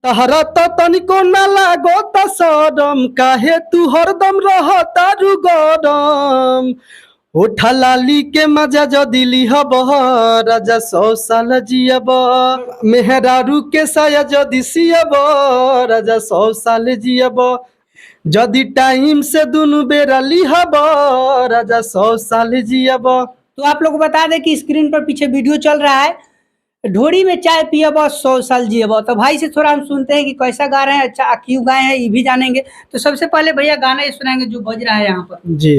तहरा तो तनिको न लागो त सदम काहे तू हरदम रहता रु गरम होठा लाली के मजा जो दिली हब राजा 100 साल जियब मेहरारू के साया जो दिसियब राजा 100 साल जियब जदि टाइम से दुनु बेरा लिहब राजा 100 साल जियब। तो आप लोग को बता दें कि स्क्रीन पर पीछे वीडियो चल रहा है, ढोरी में चाय पिए बस 100 साल जिए बस। तो भाई से थोड़ा हम सुनते हैं कि कैसा गा रहे हैं, अच्छा क्यों गाए हैं ये भी जानेंगे। तो सबसे पहले भैया गाना ये सुनाएंगे जो बज रहा है यहाँ पर। जी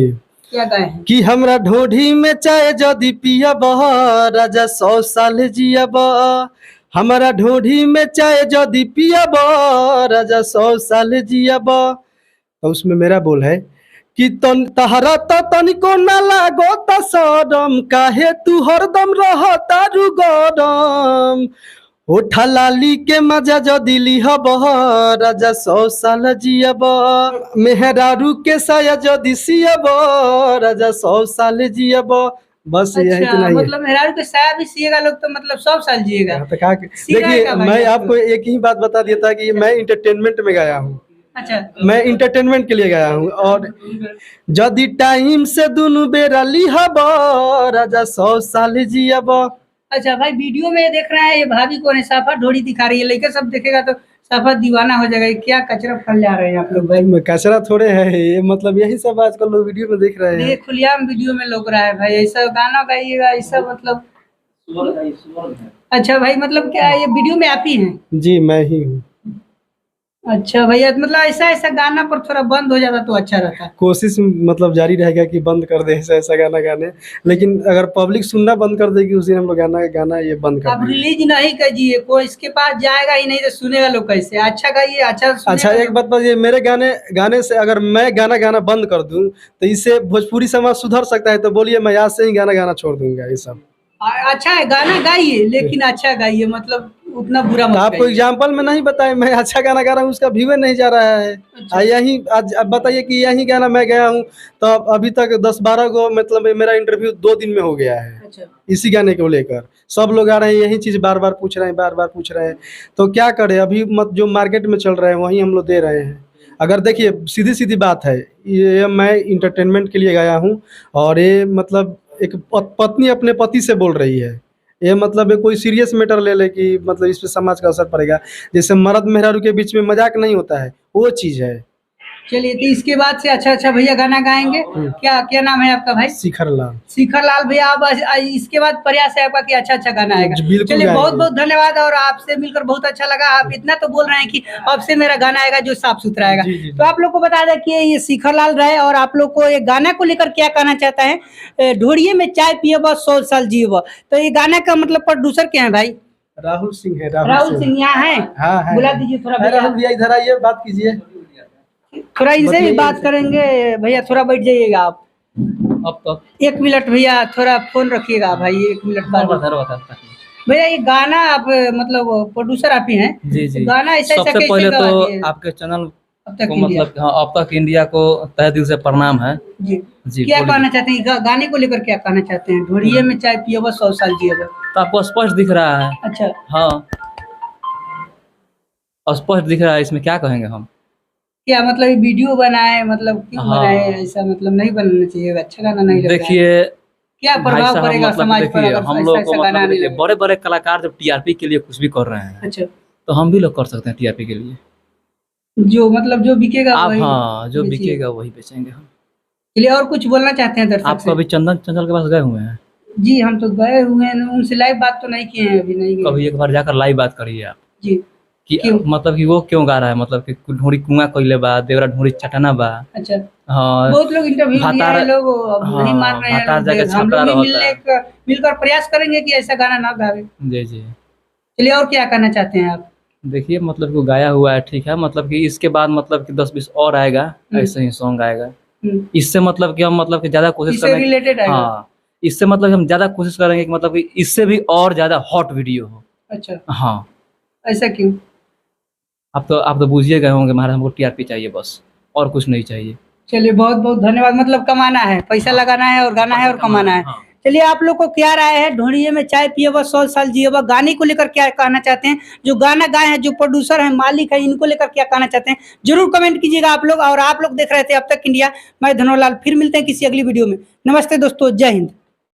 क्या गाए हैं? कि हमरा ढोढ़ी में चाय जदि पियब राजा 100 साल जियब हमरा ढोढ़ी में चाय जदि पियब राजा 100 साल जियब। तो उसमें मेरा बोल है कि तहरा तो तनिको न लागो त सदम काहे तू हरदम रहता रु गरम होठा लाली के मजा जो दिली हब राजा 100 साल जियब मेहरारू के साया जो दिसियब राजा 100 साल जियब। बस यही अच्छा, इतना ही मतलब मेहरारू के साया भी सिएगा लोग तो मतलब 100 साल जिएगा। है। देखिए मैं आपको एक ही बात बता दिया था कि मैं इंटरटेनमेंट में गया हूँ। अच्छा, मैं इंटरटेनमेंट के लिए गया हूँ और जदि टाइम से दुनु बेरा लिहब राजा 100 साल जियब। अच्छा भाई वीडियो में देख रहे हैं ये भाभी को साफा ढोरी दिखा रही है, लड़का सब देखेगा तो साफा दीवाना हो जाएगा। क्या कचरा फल जा रहे हैं आप लोग? भाई कचरा थोड़े है ये, मतलब यही सब आजकल लोग वीडियो में देख रहे हैं। ये खुलेआम वीडियो में लोग रहा है भाई, ऐसा गाना गाइएगा ऐसा मतलब। अच्छा भाई, मतलब क्या ये वीडियो में आप ही हैं? जी मैं ही हूँ। अच्छा भैया, मतलब ऐसा ऐसा गाना पर थोड़ा बंद हो जाता तो अच्छा रहता। कोशिश मतलब जारी रहेगा कि बंद कर दे ऐसा ऐसा गाना गाने, लेकिन अगर पब्लिक सुनना बंद कर देगी उस दिन हम लोग गाना ये बंद कर अब देंगे। रिलीज नहीं कीजिए, कोई इसके पास जाएगा ही नहीं तो सुनेगा लोग कैसे? अच्छा गाइए, अच्छा एक बात बताइए, मेरे गाने से अगर मैं गाना बंद कर दूं तो इससे भोजपुरी समाज सुधर सकता है? तो बोलिए मैं आज से ही गाना छोड़ दूंगा ये सब। अच्छा है, गाना गाइए लेकिन अच्छा गाइए, मतलब उतना बुरा मत आपको एग्जाम्पल में नहीं बताए, मैं अच्छा गाना गा रहा हूँ उसका व्यूअर नहीं जा रहा है। अच्छा। यही आज अब बताइए कि यही गाना मैं गया हूँ तो अभी तक 10-12 को मतलब मेरा इंटरव्यू 2 दिन में हो गया है। अच्छा। इसी गाने को लेकर सब लोग आ रहे हैं, यही चीज बार बार पूछ रहे हैं। तो क्या करें, अभी जो मार्केट में चल रहा है वही हम लोग दे रहे हैं। अगर देखिए सीधी सीधी बात है, ये मैं इंटरटेनमेंट के लिए गया हूँ और ये मतलब एक पत्नी अपने पति से बोल रही है, ये मतलब कोई सीरियस मैटर ले ले कि मतलब इस पे समाज का असर पड़ेगा। जैसे मर्द मेहरारू के बीच में मजाक नहीं होता है, वो चीज है। चलिए, तो इसके बाद से अच्छा भैया गाना गाएंगे। क्या क्या नाम है आपका भाई? शिखर लाल। शिखर लाल भैया, आप इसके बाद प्रयास है आपका कि अच्छा गाना आएगा। चलिए बहुत बहुत धन्यवाद, और आपसे मिलकर बहुत अच्छा लगा। आप इतना तो बोल रहे हैं कि अब से मेरा गाना आएगा जो साफ सुथरा आएगा। तो आप लोग को बता दें कि ये शिखर लाल रहे, और आप लोग को ये गाना को लेकर क्या कहना चाहता है? ढोड़िए में चाय पिए बस 100 साल जिए। तो ये गाना का मतलब प्रोड्यूसर क्या है भाई? राहुल सिंह है। राहुल सिंह यहाँ है? हाँ, बुला दीजिए थोड़ा। राहुल भैया इधर आइए, बात कीजिए। थोड़ा इनसे भी बात करेंगे भैया, थोड़ा बैठ जाइएगा आप। अब तो 1 मिनट भैया, थोड़ा फोन रखिएगा भाई, 1 मिनट बाद। भैया ये गाना आप मतलब प्रोड्यूसर आप ही हैं? जी जी। गाना ऐसा सबसे पहले तो आपके चैनल को मतलब अब तक इंडिया को तहे दिल से प्रणाम है। जी जी। क्या कहना चाहते हैं गाने को लेकर, क्या कहना चाहते हैं? ढोड़िए में चाय पिए बस 100 साल जिए। तो आपको स्पष्ट दिख रहा है? अच्छा हाँ स्पष्ट दिख रहा है, इसमें क्या कहेंगे हम? क्या मतलब ये वीडियो बनाए, मतलब क्यों बनाए ऐसा? मतलब नहीं बनाना चाहिए, अच्छा गाना नहीं लग रहा है। देखिए क्या प्रभाव पड़ेगा समाज पर अगर हम लोग को मतलब बड़े बड़े कलाकार जब टीआरपी के लिए कुछ भी कर रहे हैं, अच्छा तो हम भी लोग कर सकते हैं टीआरपी के लिए। जो मतलब जो बिकेगा आप हाँ जो बिकेगा वही बेचेंगे हम। चलिए, और कुछ बोलना चाहते हैं दर्शक? आप कभी चंदन चंचल के पास गए हुए हैं? जी हम तो गए हुए हैं, उनसे लाइव बात तो नहीं किए हैं अभी। नहीं गए। कभी एक बार जाकर लाइव बात करिए आप जी कि मतलब कि वो क्यों गा रहा है, मतलब कि ढोड़ी कुआं कोइले बा, देवरा ढोड़ी चटना बा। अच्छा हाँ बहुत लोग इंटरव्यू दिया है, लोग नहीं मान रहे हैं। हम लोग भी मिलकर प्रयास करेंगे कि ऐसा गाना ना गावे। जी जी। चलिए, और क्या कहना चाहते हैं आप? देखिए मतलब कि गाया हुआ है ठीक है, मतलब कि इसके बाद मतलब कि 10-20 और आएगा, ऐसे ही सॉन्ग आएगा। इससे मतलब कि हम मतलब कि ज्यादा कोशिश करेंगे, रिलेटेड आएगा। हाँ इससे मतलब हम ज्यादा कोशिश करेंगे कि मतलब कि इससे भी और ज्यादा हॉट वीडियो हो। अच्छा हाँ ऐसा क्यों? आप तो बुझिए गए होंगे महाराज, हमको टीआरपी चाहिए बस, और कुछ नहीं चाहिए। चलिए बहुत बहुत धन्यवाद। मतलब कमाना है, पैसा लगाना है और गाना है और कमाना है। चलिए आप लोग को क्या राय है, ढोड़िए में चाय पिए व 100 साल जिए व गाने को लेकर क्या कहना चाहते हैं, जो गाना गाए हैं, जो प्रोड्यूसर है, मालिक है, इनको लेकर क्या कहना चाहते हैं, जरूर कमेंट कीजिएगा आप लोग। और आप लोग देख रहे थे अब तक इंडिया, मैं धनोलाल, फिर मिलते हैं किसी अगली वीडियो में। नमस्ते दोस्तों, जय हिंद।